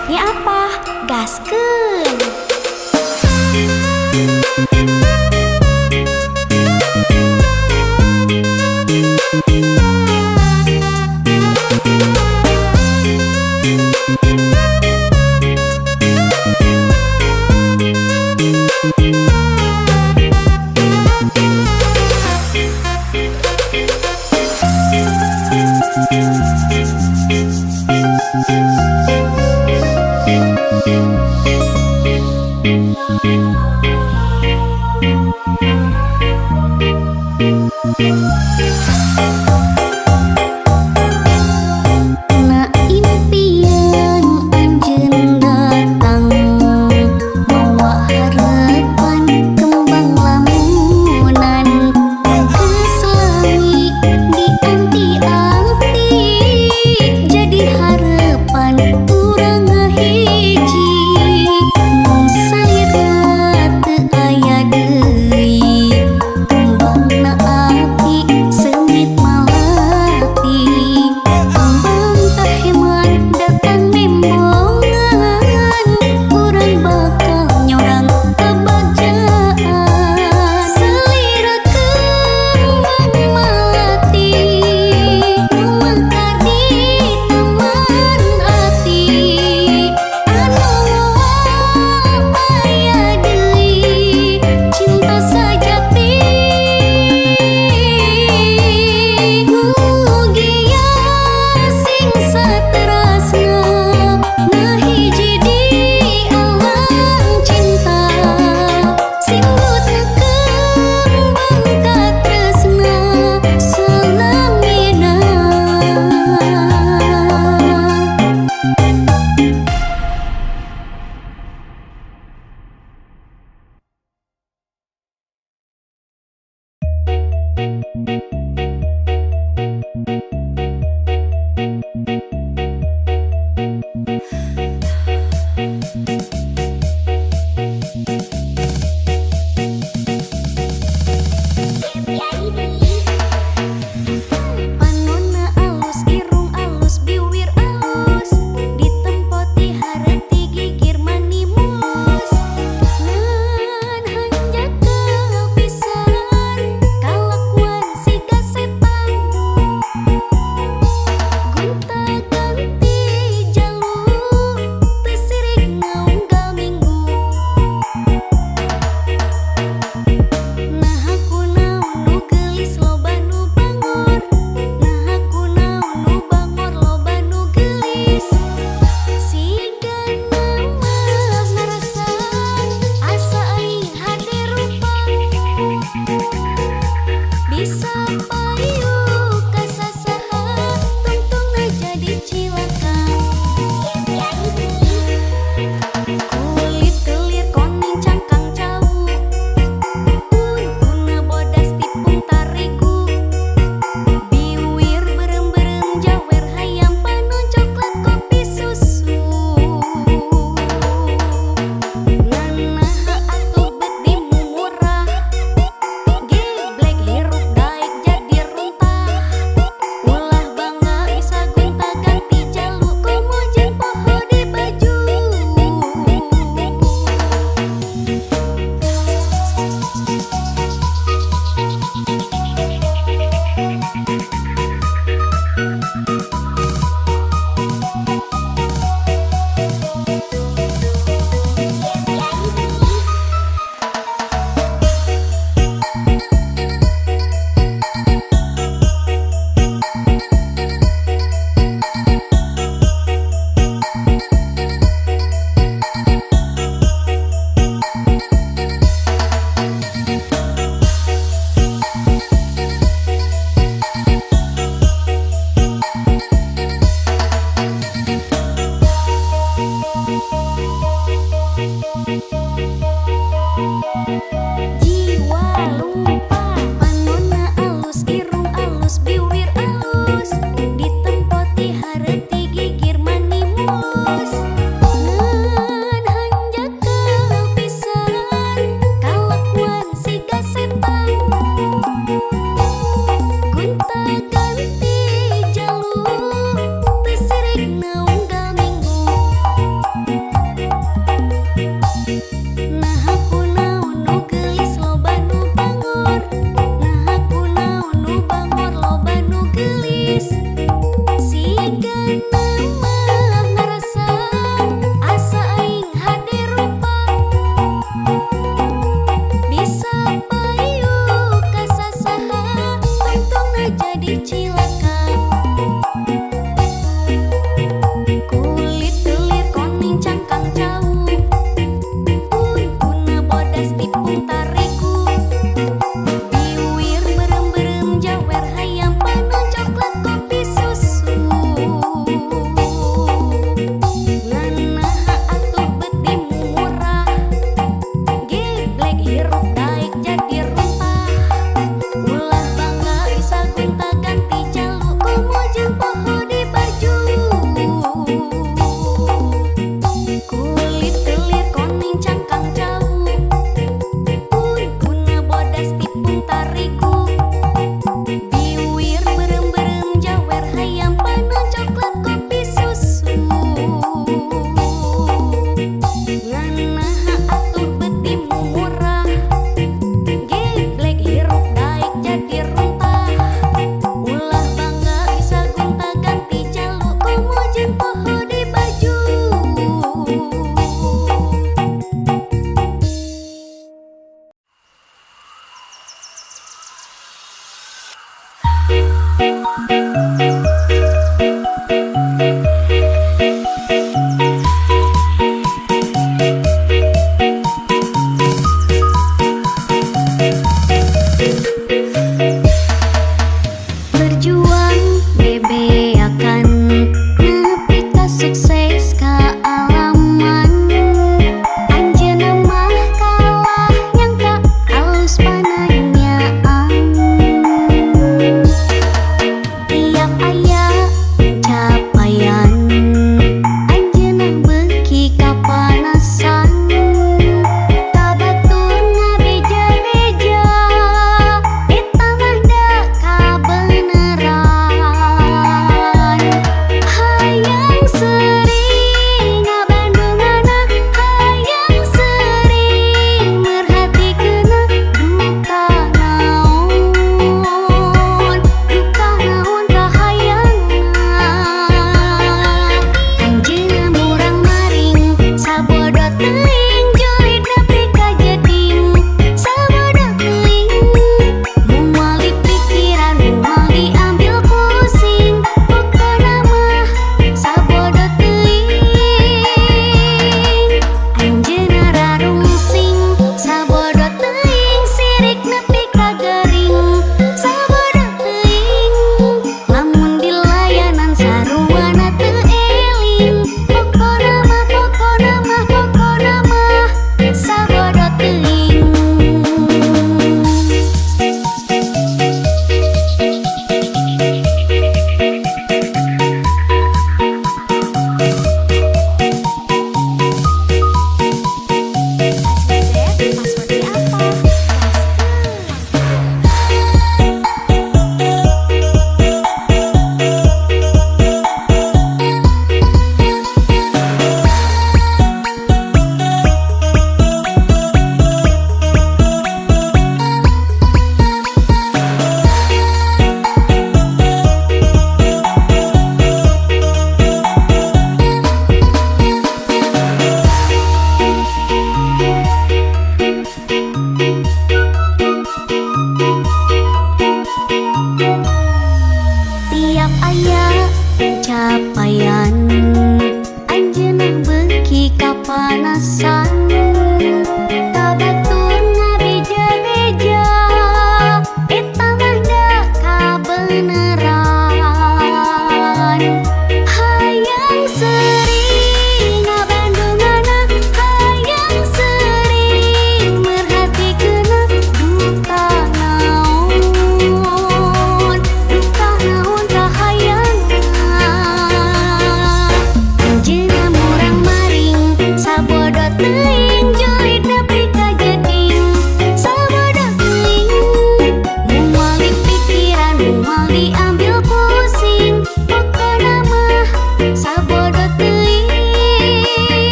Spotnya apa? Gaskeun! Na impian anjeun datang, mawa harapan kembang lamunan, keselangi di anti-anti, jadi harapan urang ngahiji. Mun salira teu aya deui, kembangna api seungit malati. Kembang teh hemat datang nembongan, urang bakal nyorang kebagjaan. Salira kembang malati, nu mekar di taman ati, anu moal aya deui cinta sajati. Mugia sing saterasna nah hiji di alam cinta, singgutna kembang katresna salamina. Panonna alus, irung alus, biwir alus, ditempoti hareuti gigir mani mulus. Ngan hanjaka pisan kalakuan siga setan, gonta-ganti jalur teu sirig ngaunggal minggu. Nah aku naon nu geulis loba nu bangor, nah aku naon nu bangor loba nu geulis. Siga nama ngarasan asa aing hade rupa, bisa payu ka sasaha tungtungna jadi cilaka. Kulit kelir koning cangkang cawu, untuna bodas tipung tarigu, biwir berem-berem jawer hayam panon coklat kopi susu. Nganaha atuh beti murah, geblek hirup daek jadi runtah. Ulah bangga bisa gonta-ganti jalu komo jeung poho di baju. Jiwa lupa panonna alus, irung alus, biwir alus, ditempoti hareuti gigir mani mulus. Ngan hanjaka pisan kalakuan siga setan, gonta-ganti jalur teu sirig naunggal minggu. Hiruk daik jadi rumpah. Ulah bangga bisa gonta ganti jaluk komo jeung poho di baju. Kulit kelir koning cangkang jauh. Guna bodas tipung tariku. Biwir berem-berem jawer hayam panon coklat kopi susu. Nganaha atuh betimu murah.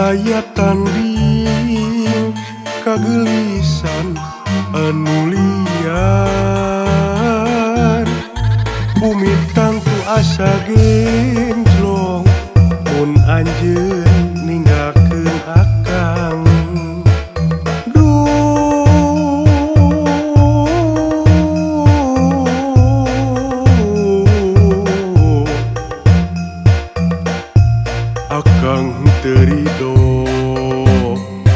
aya tanding kagelisan anu liar bumi tangtu asa genjlong mun anjeun ninggalkeun akang akang teu ridho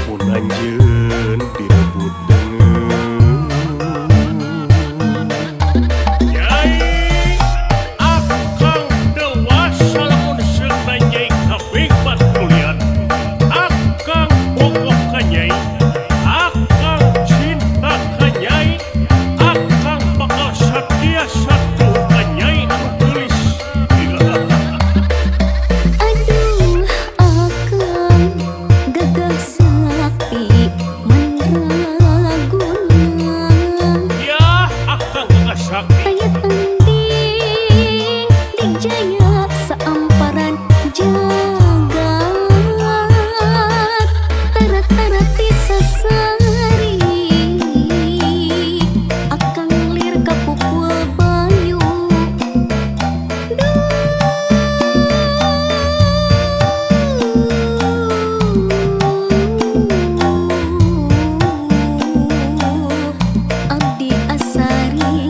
mun anjeun direbut deungeun. Nyai, akang dewasa lamun seung Nyai kabeh batulian. Akang bogoh ka Nyai, akang cinta ka Nyai, akang bakal satia satu ka Nyai anu geulis. Aduh, akang gagah sakti mandraguna. Ya, akang gagah sakti. Aya tanding dijaya saamparan jagat. Tarat-tarat disasari akang lir ka pupul banyu. Abdi asaring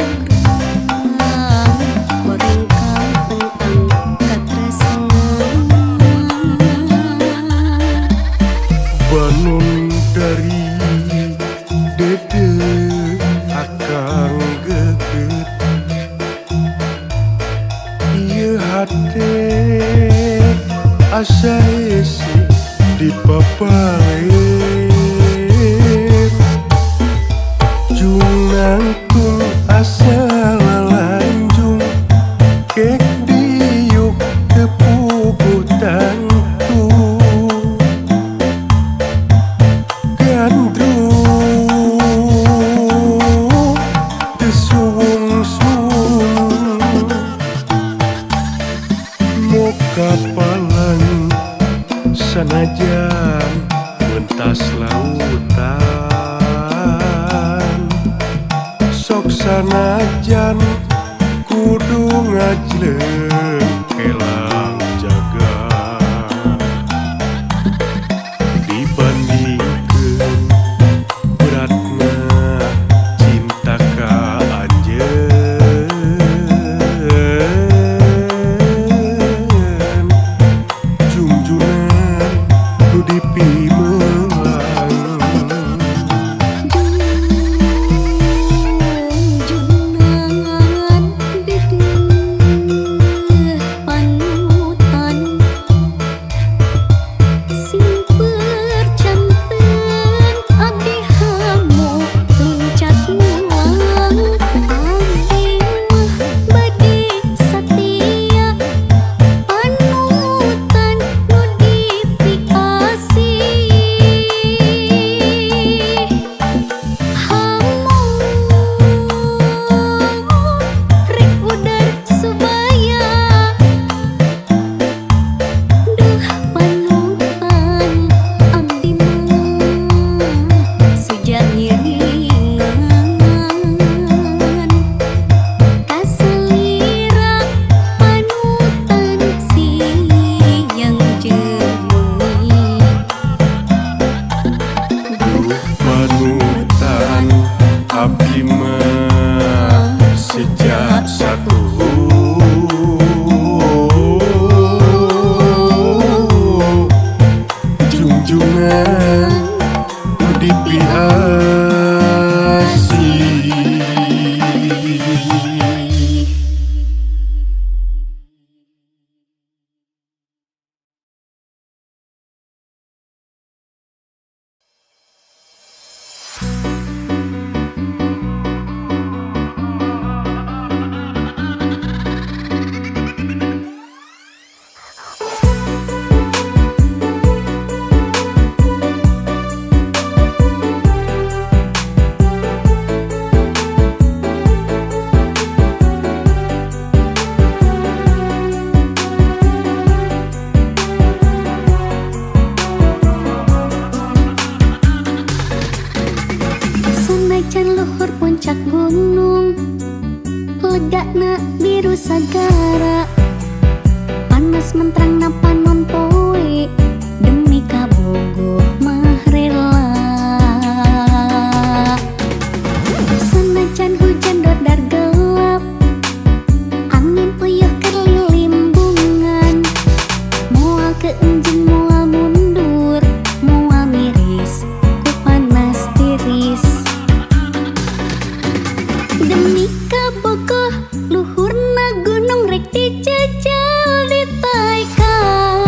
rang goreng kang pentang katresnan. Banun dari dede akang geget ieu hate asa ese dipapaleun junangtung asa lalanjung kek diuk tepuku tantu gandrung tesuwung-suwung muka palang sanajan mentas lautan sok sanajan kudu ngajleung kelang jaga dibandingkeun beratna cinta ka anjeun junjunan nu dipimelang Junjungan dedeuh panuh puncak gunung, legakna biru sagara, panas menterang na panon poe, demi kabogoh mah rela. Sanajan hujan dodar gelap, angin puyuh kerlilimbungan, moal keenjing moal mundur, moal miris ku panas tiris. Demi kabogoh luhurna gunung rek dijajal ditaikal.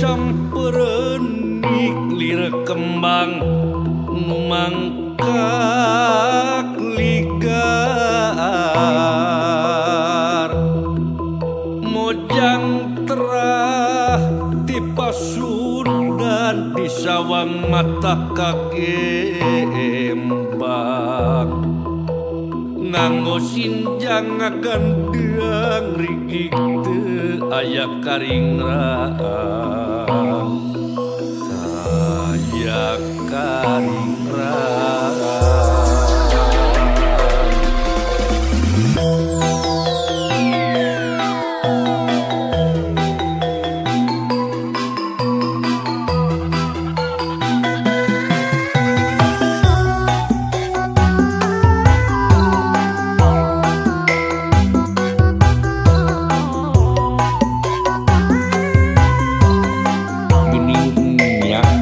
samperenik lir kembang nu mangkak ligar mojang terah ti pasundan di sawang mata kagembang nganggo sinjang ngagandang rigik teu aya karingrang aya karingrang.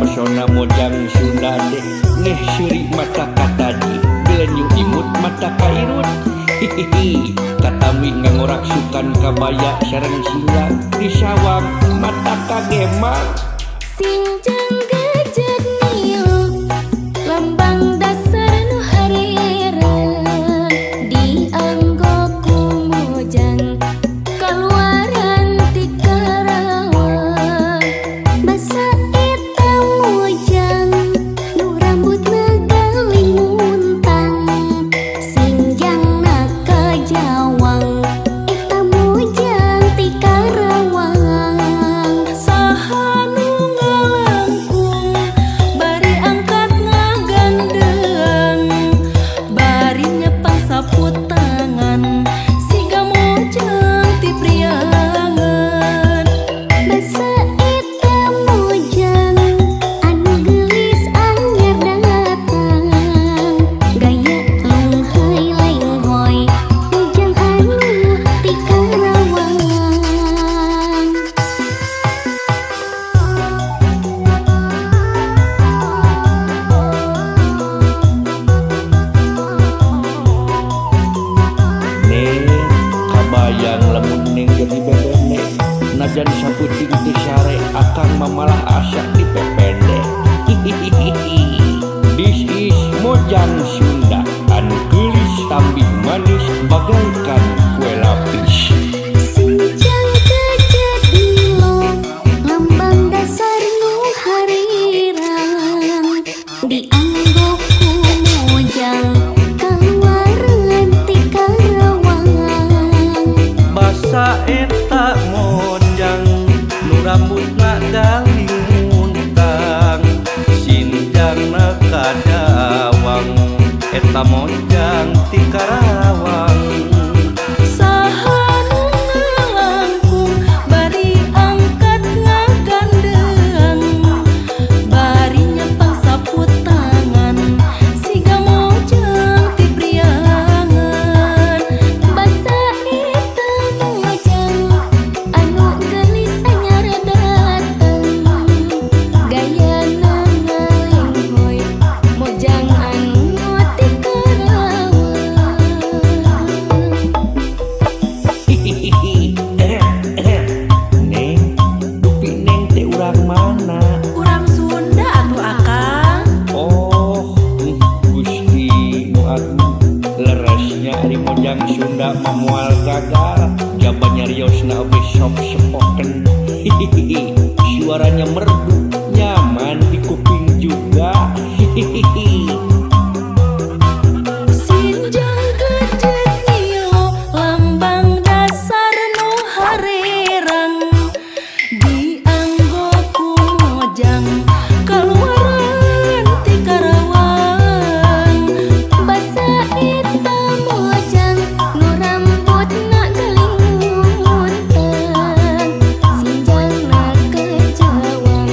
Pesona mojang Sunda deh neh syuri mata kataji belenyu imut mata kairut hihihi katami ngangorak sukan kabaya sareng sila di sawang mata kagemang Sinjang gajah niok lambang dasar nu harirang dianggo ku mojang kaluaran ti Karawang basa eta mojang nu rambutna galing muntang sinjang na kajawang eta mojang ti Karawang saha nu ngalangkung bari angkat ngagandeng bari nyepang sapu tangan siga mojang ti priangan basa eta mojang anu gelis anyar datang gaya lungheui lenghoy mojang anu ti Karawang. Neng kabayang lamun neng jadi bebene najan saputing ti sare akang mamalah asa di pepende hihihihi. This is mojang Sunda anu geulis tambih manis bagaikan kue lapis. Sinjang gajah nilo lambang dasar nu harirang dianggo ku mojang kaluaran ti Karawang Basa eta monjang nu rambutna galing muntang sinjangna kadawang eta monjang ti Karawang saha nu ngalangkung bari angkat ngagandeng bari nyepang sapu tangan siga mojang ti priangan basa eta mojang anu gelis anyar dateng gayana ngalenghoy mojang anu ti Karawang. hihihihi. Neng dupi neng teh urang mana? Urang Sunda atuh akang. Oh Gusti nu agung lerasnya ari mojang Sunda mamual gagal jabannya riosna oge sok sepoken hihihi. Suaranya merdu nyaman di kuping juga hihihi. Sinjang gajah nilo lambang dasar nu harirang dianggo ku mojang kaluaran ti Karawang basa eta mojang nu rambutna galing muntang sinjang na kajawang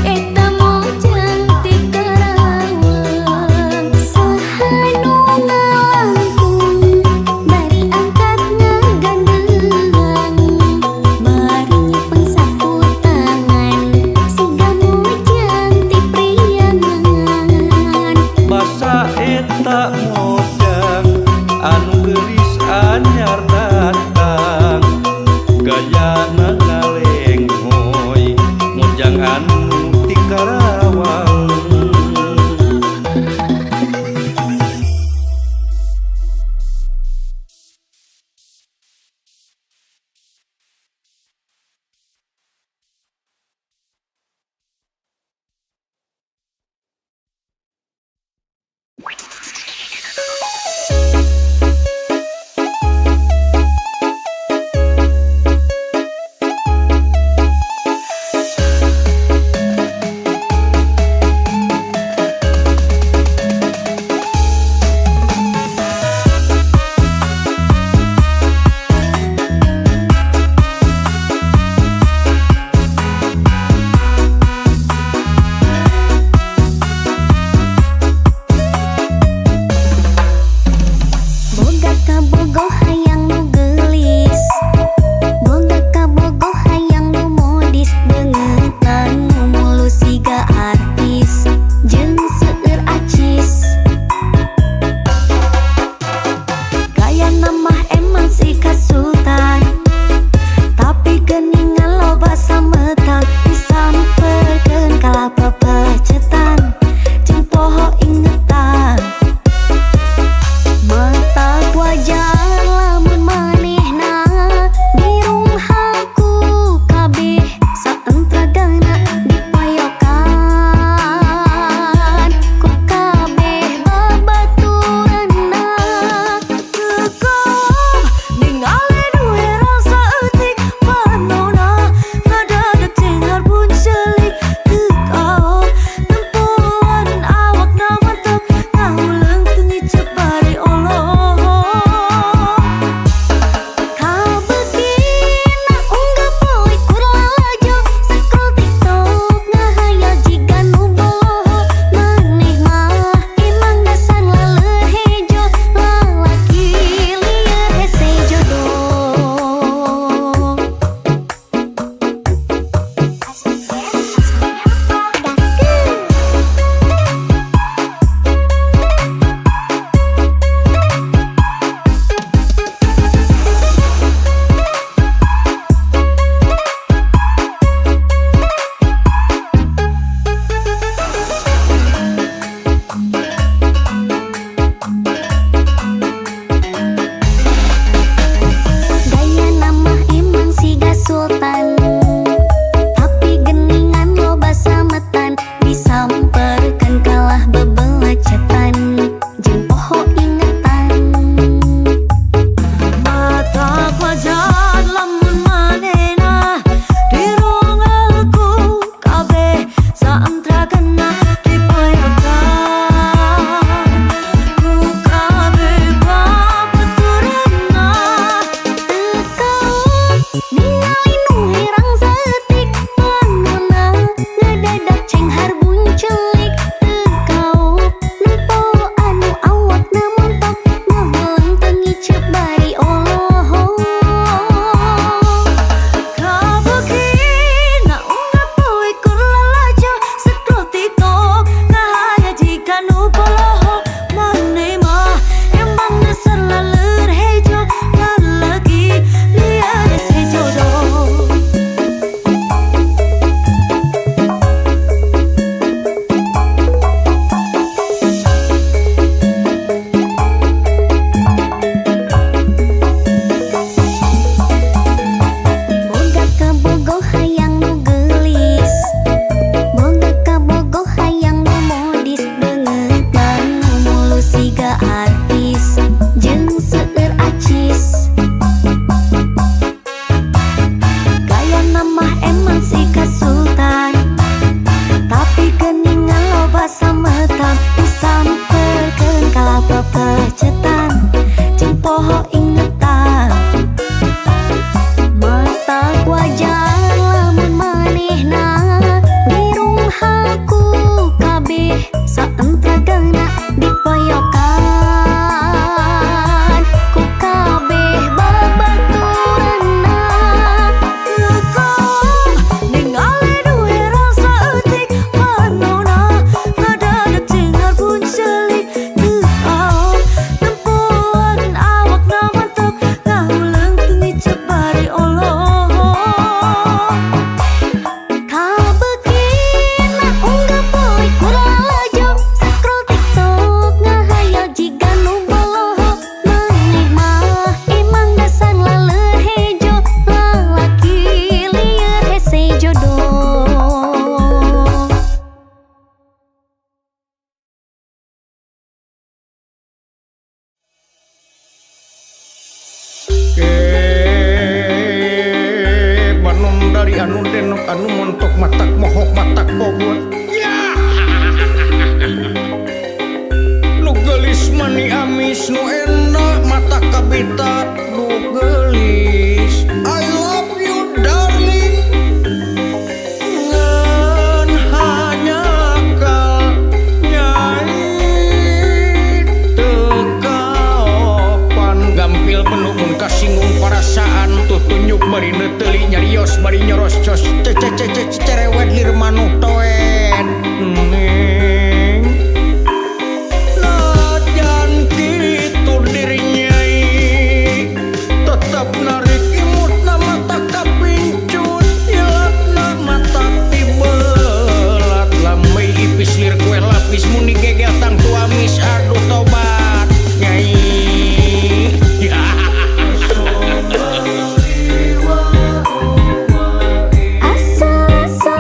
eta mojang ti Karawang. Bari neuteuli nyarios bari nyoros cos cerewet lir manuk toet neng najan kitu dirinya tetap narik imut na mata kapincut ilatna mata tibelat lambai ipis lir kue lapis muni gegel tang tuamis aduh tobat nyai Asa-asa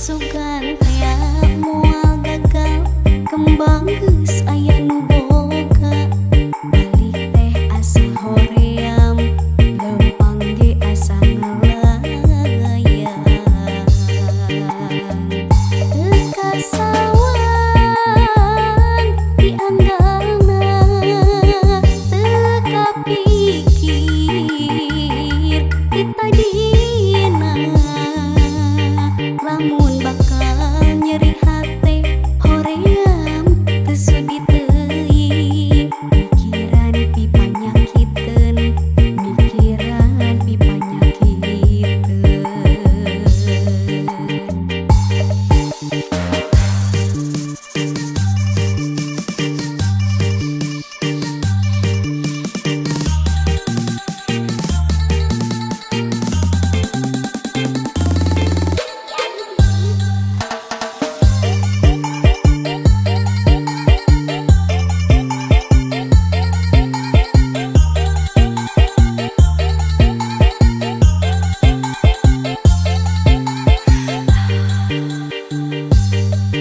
sugan tea moal gagal kembang geus aya nu boga balik teh asa hoream lempang ge asa ngelayang teu kasawang dianggalna teu kapikir kita dina lamun bakal nyeri hate hoream teu sudi teuing mikiran pi panyakiteun mikiran pi panyakiteun.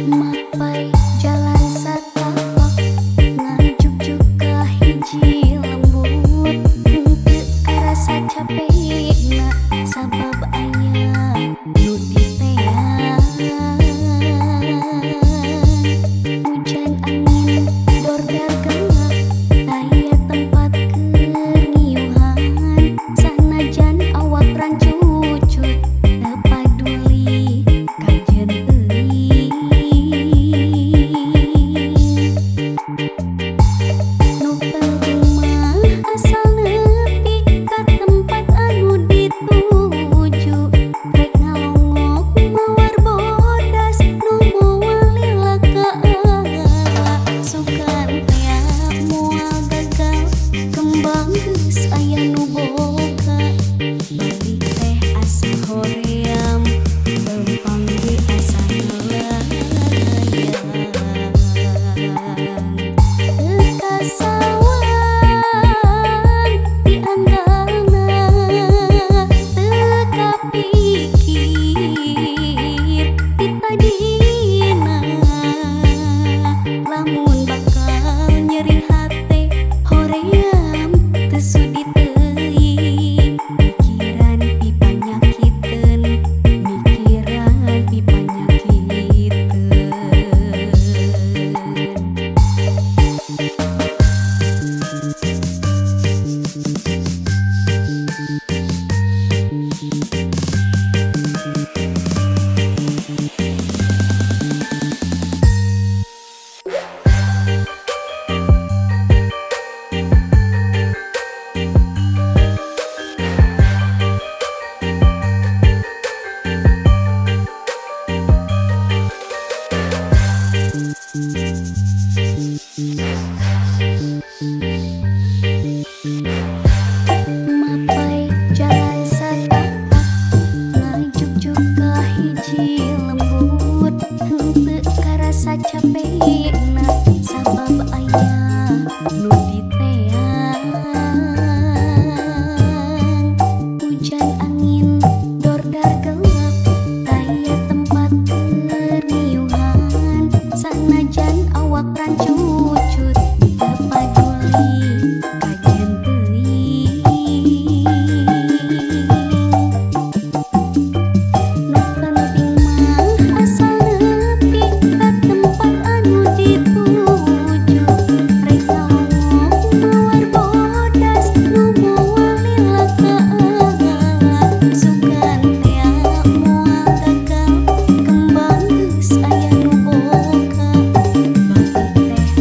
Mapai jalan satapak ngajuk-juk ka hiji lembut teu karasa capekna sabab aya nu diteang hujan angin dorgar gelap aya tempat keur ngiuhan sanajan awak rancucut teu paduli kajen teuing nu penting mah asal nepi ka tempat anu dituju rek ngalongok mawar bodas nu moal lila kaala sugan tea moal gagal kembang geus aya nu boga balik teh asa hoream lempang ge asa ngelayang teu kasawang dianggalna teu kapikir kita dina lamun bakal nyeri hate hoream teu sudi teuing mikiran pi panyakiteun mikiran pi panyakiteun. Mapai jalan satapak ngajuk-juk ka hiji lembut teu karasa capekna sabab aya nu diteang hujan angin dordar gelap aya tempat keur ngiuhan sanajan awak rancucut teu paduli kajen teuing nu penting mah asal nepi ka tempat anu dituju rek ngalongok mawar bodas nu moal lila kaala sugan tea moal gagal kembang geus aya nu boga balik teh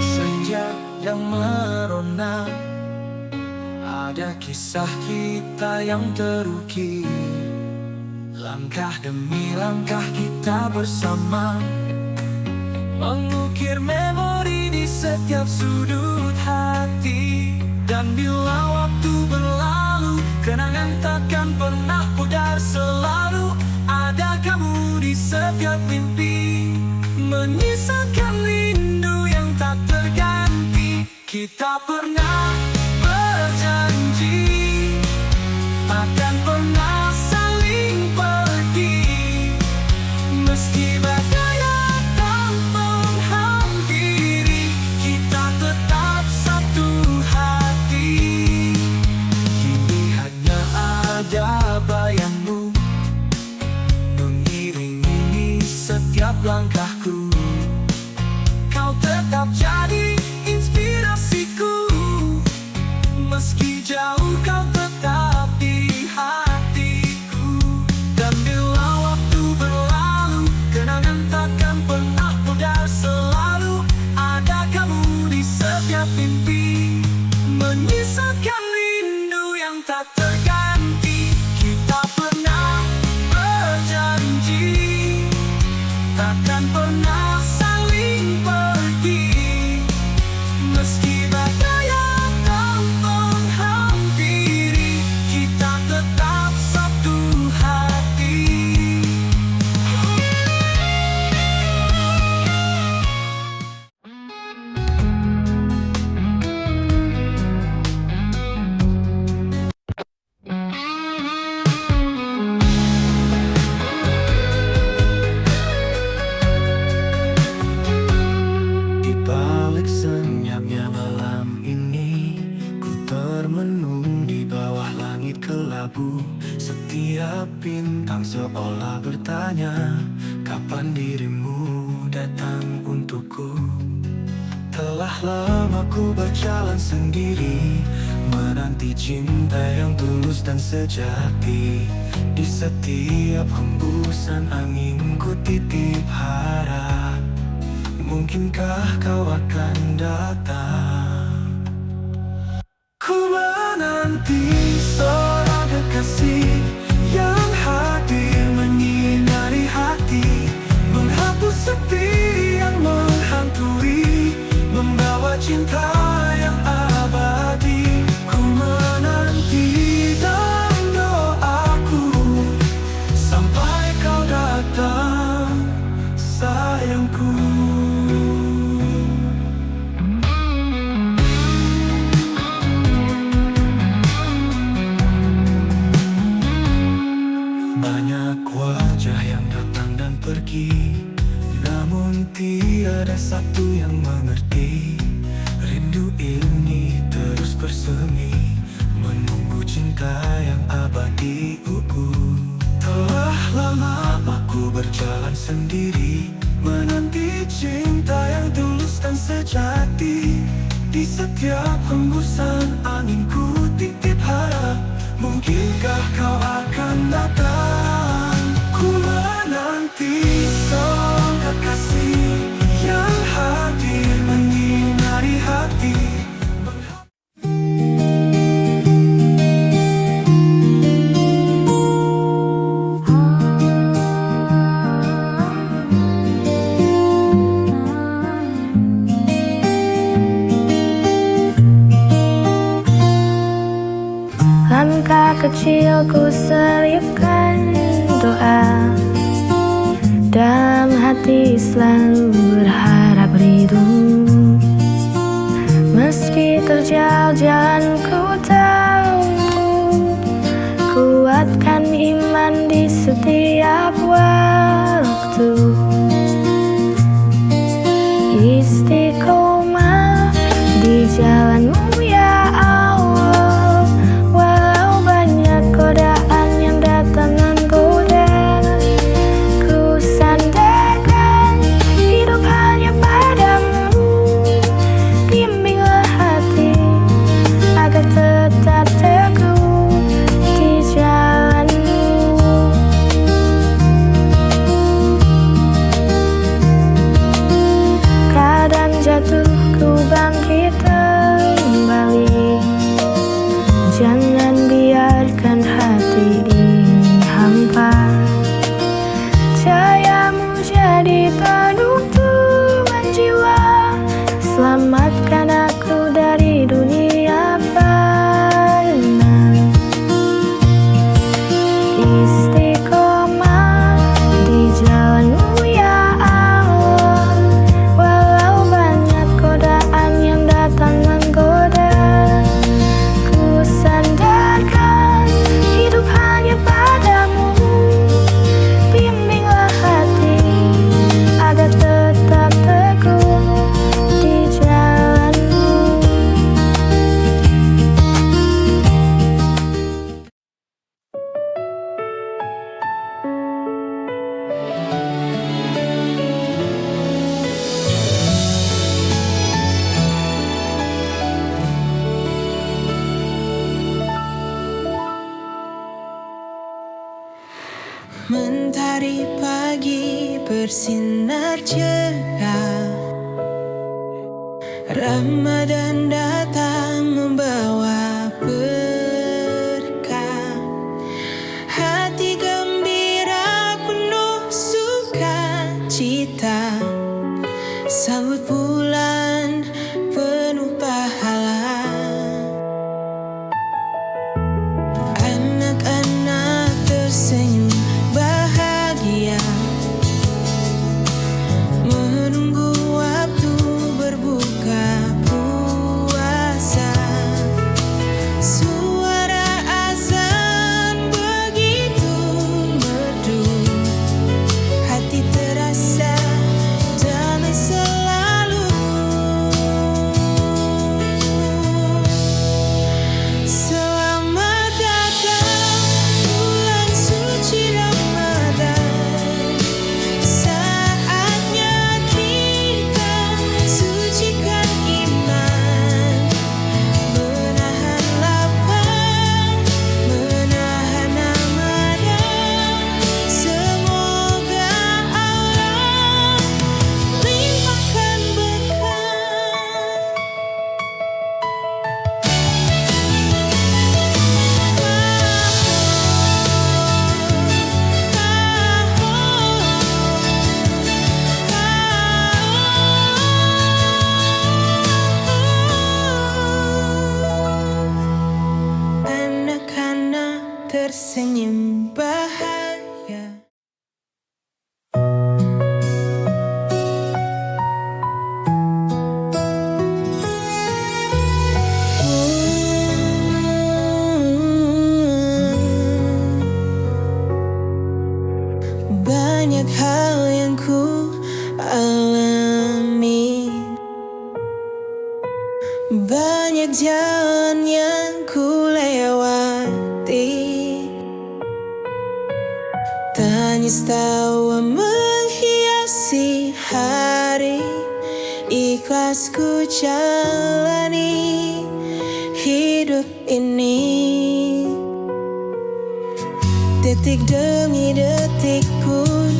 Senja yang merona, ada kisah kita yang terukir. Langkah demi langkah kita bersama, mengukir memori di setiap sudut hati. Dan bila waktu berlalu, kenangan takkan pernah pudar. Selalu ada kamu di setiap mimpi, menyisakan rindu yang tak terganti. Kita pernah berjanji akan pernah saling pergi, meski badai datang menghampiri. Kita tetap satu hati. Kini hanya ada bayangmu mengiringi setiap langkahku. Kau tetap jadi inspirasiku, meski jauh kau tetap di hatiku. Dan bila waktu berlalu, kenangan takkan pernah pudar. Selalu ada kamu di setiap mimpi, menyisakan rindu yang tak terganti. Kita pernah berjanji takkan pernah saling pergi, meski badai datang menghampiri. Kita tetap satu hati. Di balik senyapnya malam ini, ku termenung di bawah langit kelabu. Setiap bintang seolah bertanya, kapan dirimu datang untukku? Telah lama ku berjalan sendiri, menanti cinta yang tulus dan sejati. Di setiap hembusan angin ku titip harap, mungkinkah kau akan datang? Ku menanti seorang kekasih yang hadir menyinari hati, menghapus sepi yang menghantui, membawa cinta yang abadi. Ku menanti dalam doaku sampai kau datang, sayangku. Banyak wajah yang datang dan pergi, namun tiada satu yang mengerti. Rindu ini terus bersemi, menunggu cinta yang abadi. Telah lama aku berjalan sendiri, menanti cinta yang tulus dan sejati. Di setiap hembusan angin ku titip harap, mungkinkah kau akan datang? Ku menanti seorang kekasih yang hadir menyinari hati. Langkah kecilku selipkan doa, dalam hati selalu berharap ridho. Meski terjal jalan ku tahu, kuatkan iman di setiap setiap waktu. Istiqomah di jalanmu ya Allah, walau banyak godaan yang datang menggoda. Ku sandarkan hidup hanya padamu, bimbinglah hati agar tetap teguh di jalanmu. Kadang jatuh ku bangkit kembali, jangan biarkan hati ini hampa. Cahayamu jadi penuntun jiwa, selamatkan aku dari dunia fana. Istiqomah di jalanmu ya Allah, walau banyak godaan yang datang menggoda. Ku sandarkan hidup hanya padamu, bimbinglah hati agar tetap teguh di jalanmu. Mentari pagi bersinar cerah, Ramadan datang membawa berkah. Hati gembira penuh sukacita, sambut bulan penuh pahala. Anak-anak tersenyum bahagia, menunggu waktu berbuka puasa. Suara azan begitu merdu, hati terasa damai selalu. Selamat datang bulan suci Ramadan, saatnya kita sucikan iman, menahan lapar, menahan amarah. Semoga Allah limpahkan anak-anak tersenyum bahagia. Banyak hal yang ku alami, banyak jalan yang ku lewati. Tangis tawa menghiasi hari, ikhlas ku jalani hidup ini. Detik demi detik pun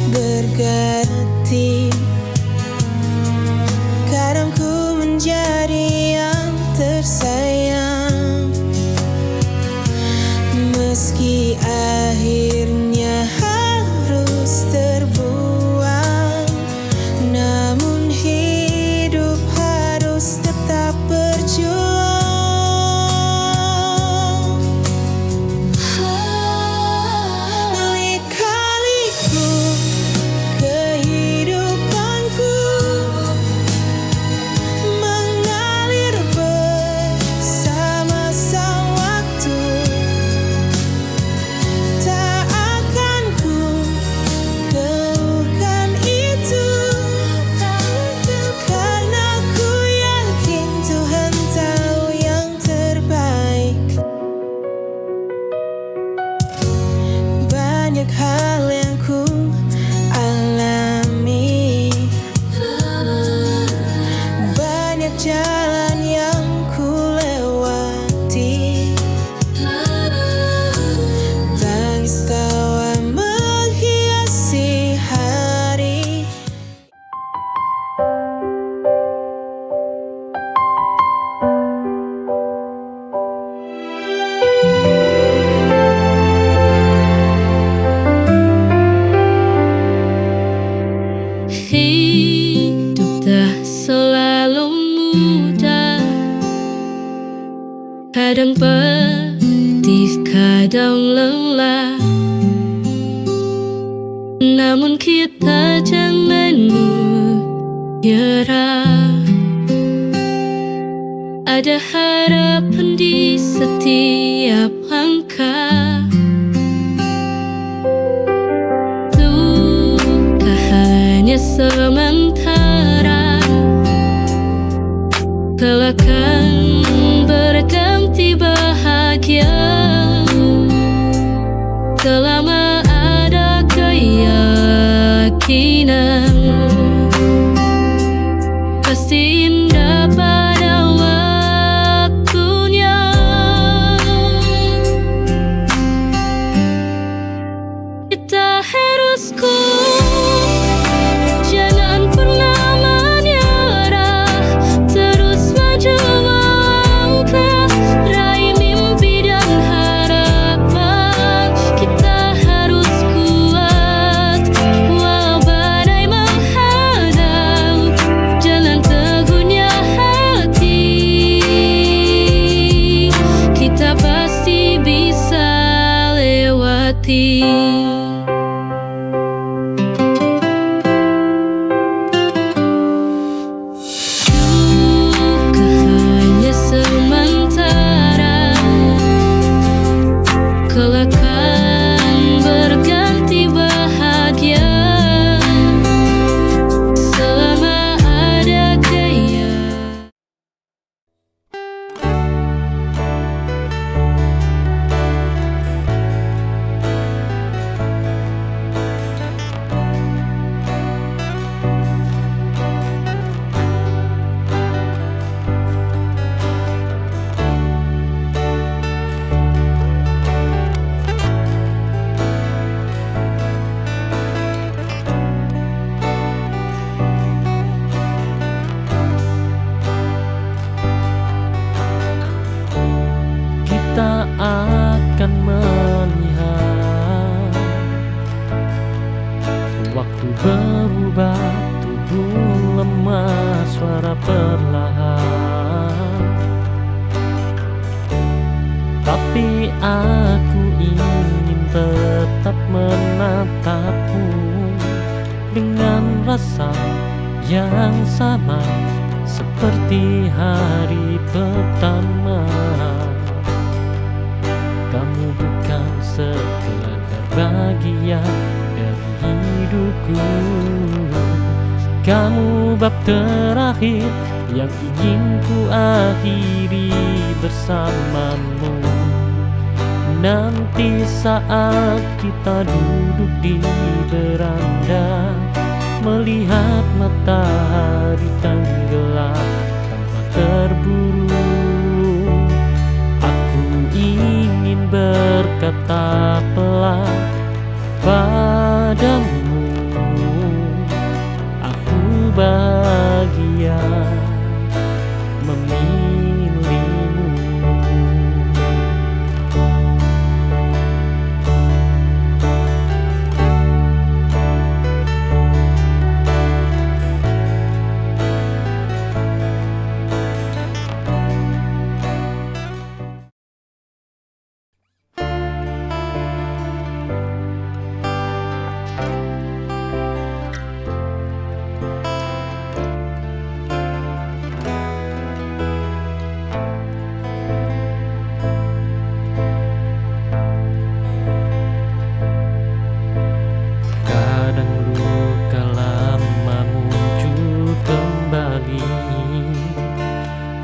berganti, kadang ku menjadi yang tersayang, meski akhirnya harus terbuang. Namun hidup harus tetap berjuang. Lika-liku kehidupanku mengalir bersamamu. Namun kita jangan menyerah. Ada harapan di setiap langkah. Luka hanya sementara, kelak akan berganti bahagia. Selama ada keyakinan, pasti indah pada waktunya. Kita harus kuat, jangan pernah menyerah, terus maju melangkah, raih mimpi dan harapan. Kita harus kuat, walau badai menghadang, jalan teguhnya hati. Kita pasti bisa lewati. Duka hanya sementara, kelak akan berganti bahagia. Selama ada keyakinan. Kita akan melihat waktu berubah, tubuh lemah, suara perlahan. Tapi aku ingin tetap menatapmu dengan rasa yang sama seperti hari pertama. Kamu bukan sekadar bagian dari hidupku, kamu bab terakhir yang ingin ku akhiri bersamamu. Nanti saat kita duduk di beranda, melihat matahari tenggelam tanpa terburu, ingin berkata pelan padamu, aku bahagia memilihmu.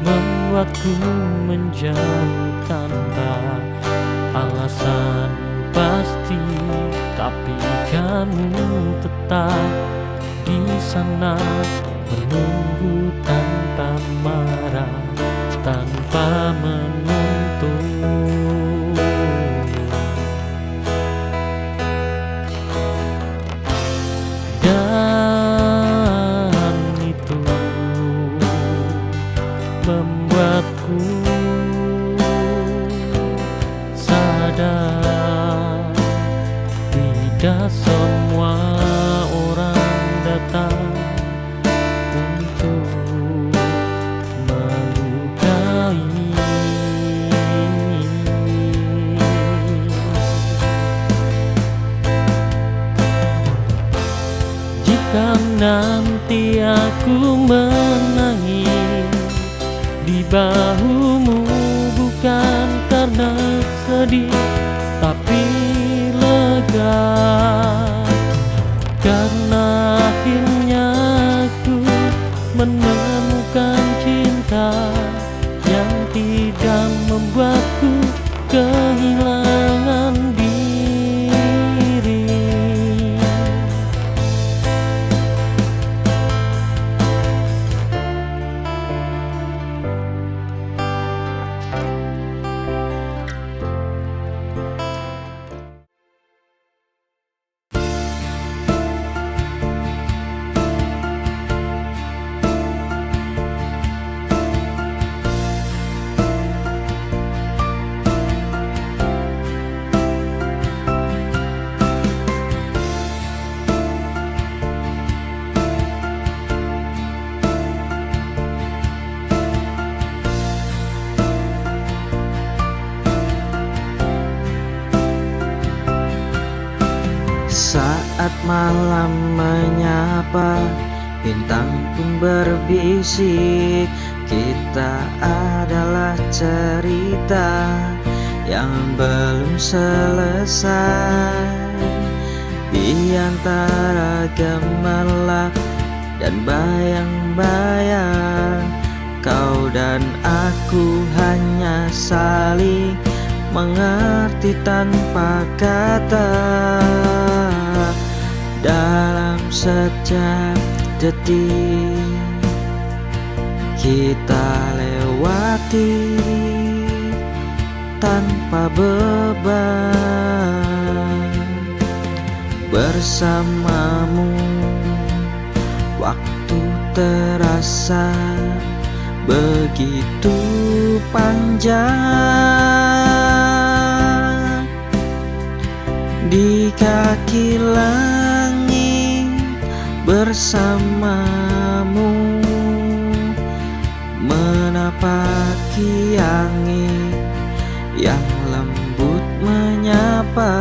Membuatku menjauh tanpa alasan pasti, tapi kamu tetap di sana menunggu tanpa marah, tanpa menuntut. Dan itu membuatku sadar tidak semua orang datang untuk melukai. Kan nanti aku menangis di bahumu, bukan karena sedih tapi lega, karena akhirnya aku menemukan cinta yang tidak membuatku kehilangan diri. Saat malam menyapa, bintang pun berbisik, kita adalah cerita yang belum selesai. Di antara gemerlap dan bayang-bayang, kau dan aku hanya saling mengerti tanpa kata. Dalam setiap detik kita lewati tanpa beban. Bersamamu waktu terasa begitu panjang. Di kaki langit bersamamu, menapaki angin yang lembut menyapa.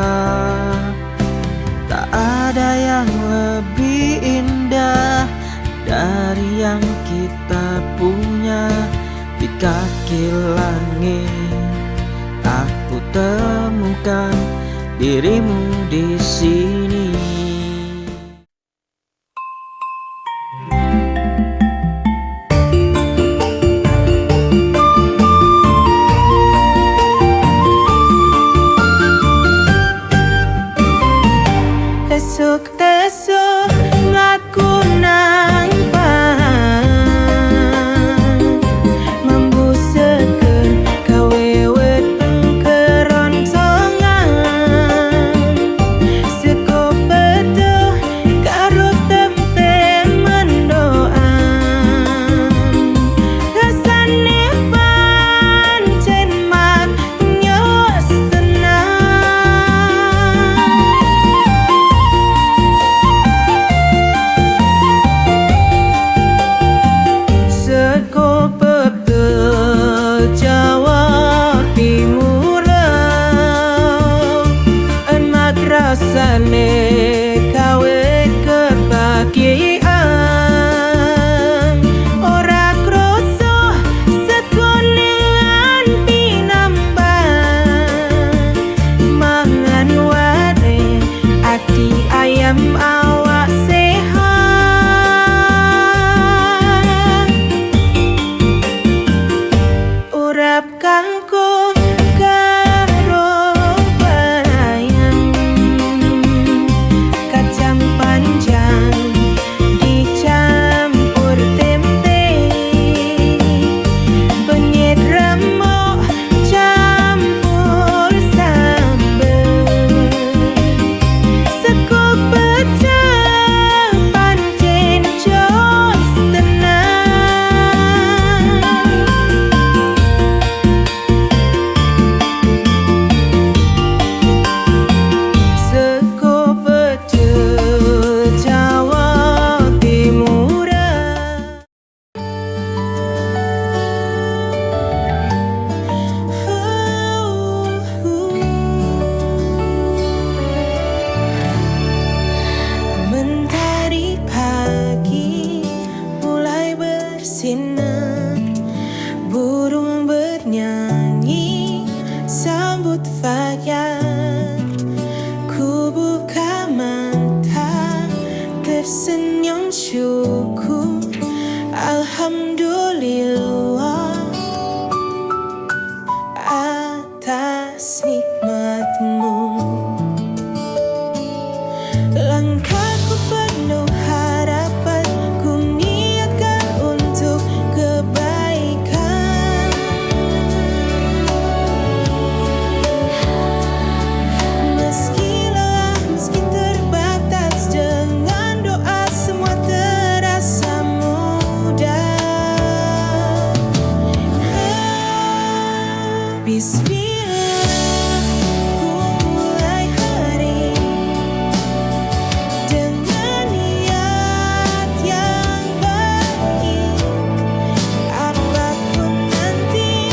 Tak ada yang lebih indah dari yang kita punya. Di kaki langit aku temukan dirimu di sini. Tesuk-tesuk ngaku nang membusekeun kawewet keroncongan. Seko betuh karo tempe mendoan, rasane pancen maknyos tenang. Seko betul Jawa Timur, enak rasane kawe kebahagiaan. Ora kroso sekonean pinambah, mangan wae ati ayam awak sehat. Urap kangkung karo bayang, kacang panjang dicampur tempe, penyet remuk campur sambel. Seko pecel Langkahku penuh harapan, ku niatkan untuk kebaikan. Meski lelah, meski terbatas, dengan doa semua terasa mudah. Bismillah, ku mulai hari dengan niat yang baik. Apapun nanti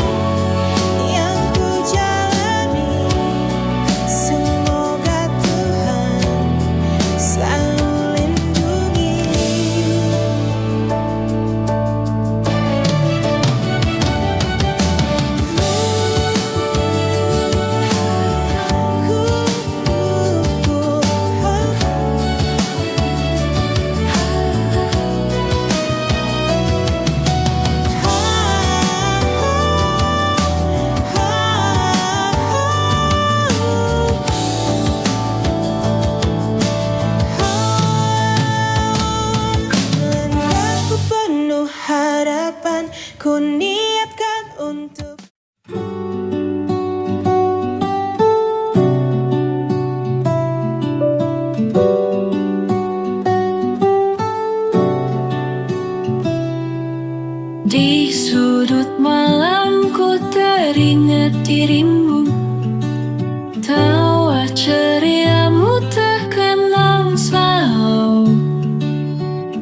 yang ku jalani, semoga Tuhan selalu lindungi. Langkahku penuh harapan, ku niatkan untuk Di sudut malam ku teringat dirimu, tawa ceriamu terkenang selalu,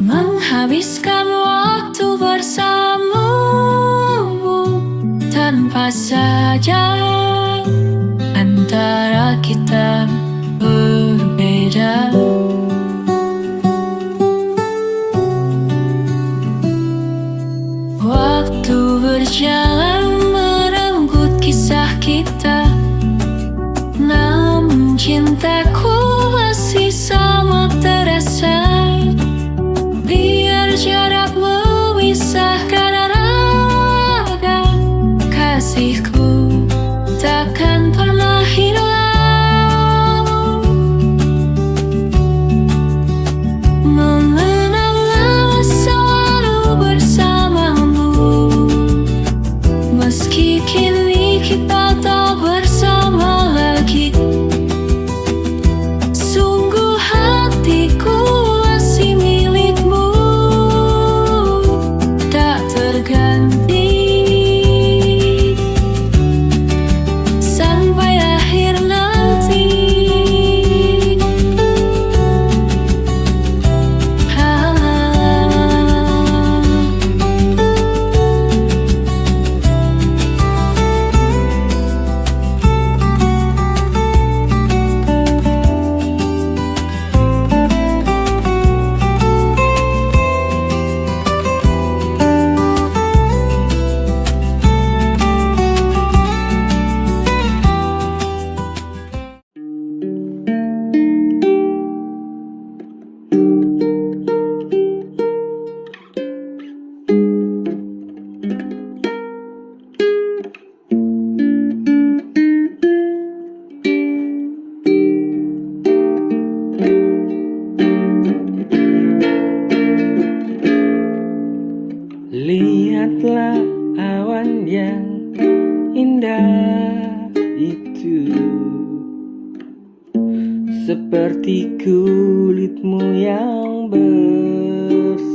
menghabiskan waktu bersamamu tanpa saja antara kita berbeda. Waktu berjalan merenggut kisah kita, namun cintaku masih sama terasa. Biar jarak memisahkan raga, kasihku takkan pernah hilang. Mengenang selalu bersamamu, meski kini kita tak bersama lagi. Sungguh hatiku masih milikmu, tak terganti sampai akhir nanti. Lihatlah awan yang indah itu, seperti kulitmu yang bersinar,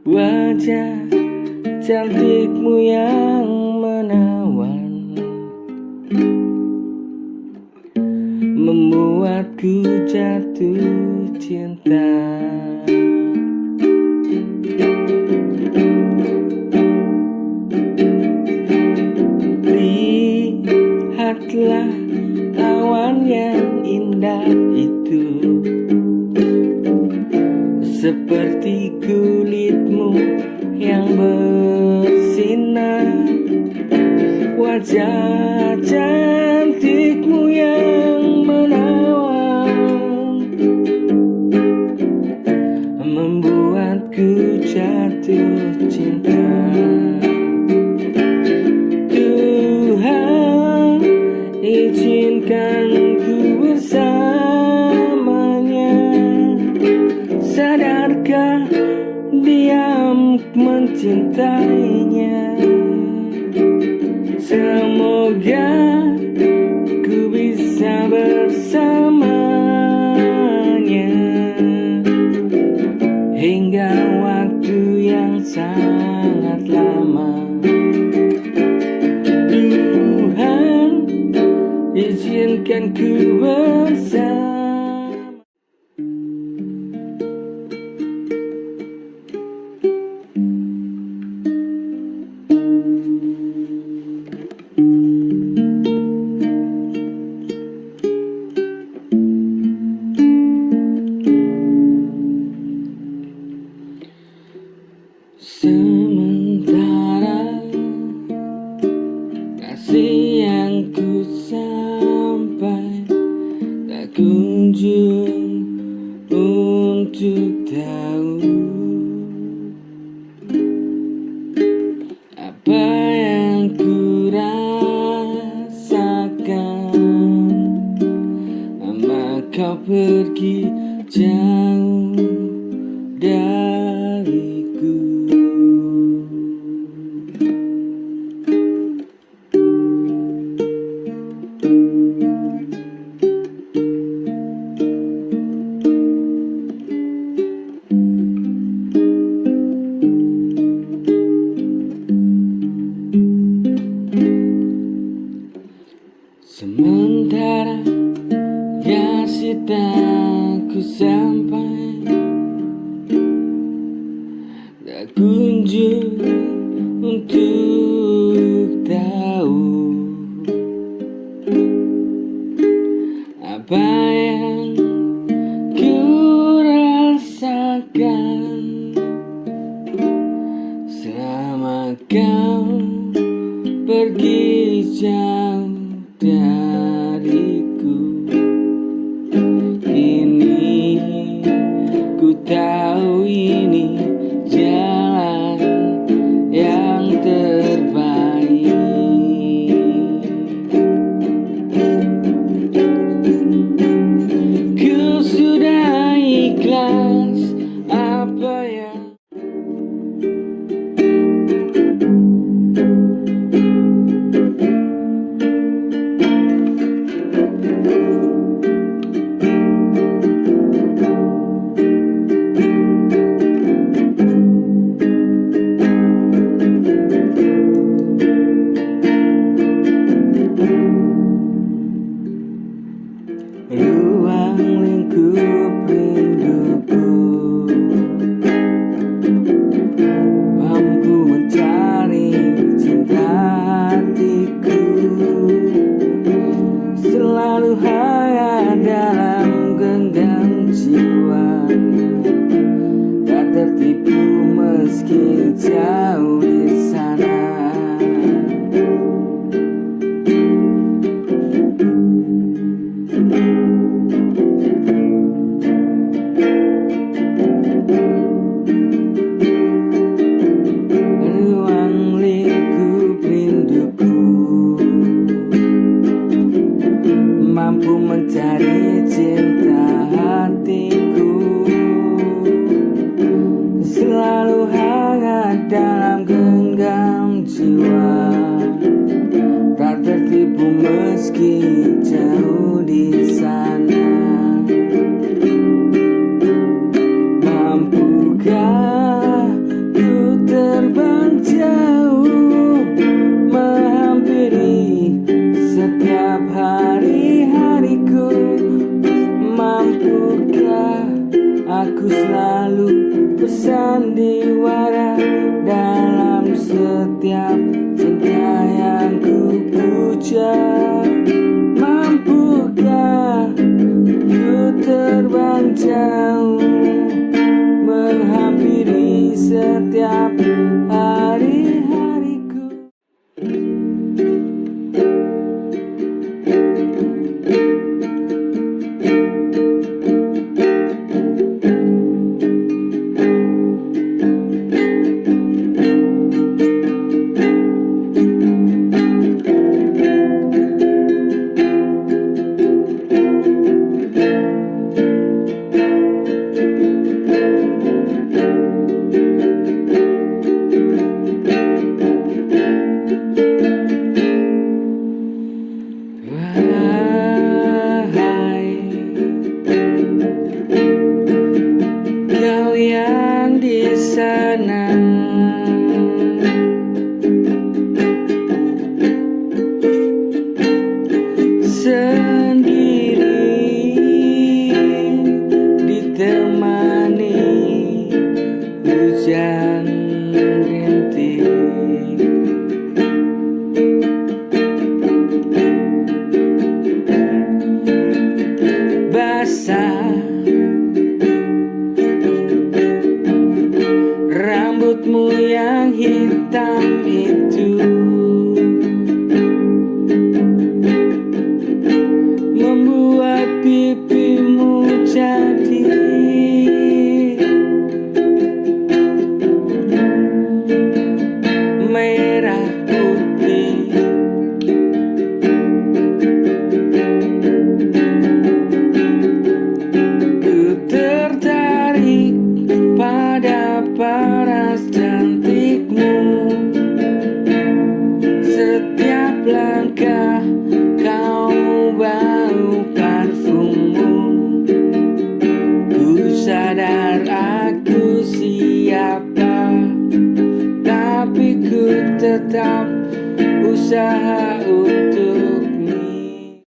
wajah cantikmu yang menawan, membuatku jatuh cinta. Lihatlah awan yang indah itu, seperti kulitmu yang bersinar, wajah cantikmu yang menawan, membuatku jatuh cinta. Tuhan, izinkan ku bersama mencintainya. Semoga ku bisa bersamanya hingga waktu yang sangat lama. Tuhan, izinkan ku bersama. Sementara kasih yang ku sampai tak kunjung untuk tahu apa yang ku rasakan. Lama kau pergi jauh dariku. Sementara kasih tak ku sampai, tak kunjung untuk tahu apa yang ku rasakan selama kau pergi jauh dariku. Kini ku tahu ini jalan yang terbaik. Ku sudah ikhlas apa yang ruang lingkup rinduku mampu mencari cinta hatiku, selalu hangat dalam genggam jiwa, tak tertipu meski jauh di sana. Ruang lingkup rinduku mampu mencari cinta hatiku, selalu hangat dalam genggam jiwa, tak tertipu meski jauh di sana. Mampukah ku terbang jauh menghampiri setiap hari-hariku? Mampukah aku selalu bersandiwara dalam setiap cinta yang ku puja? Mampukah ku terbang jauh menghampiri setiap hari-hariku? rasa rambutmu yang hitam itu membuat pipimu jadi merah putih. Ku tertarik pada paras cantikmu. Setiap langkah kau bau parfummu. Ku sadar aku siapa, tapi ku tetap usaha untuk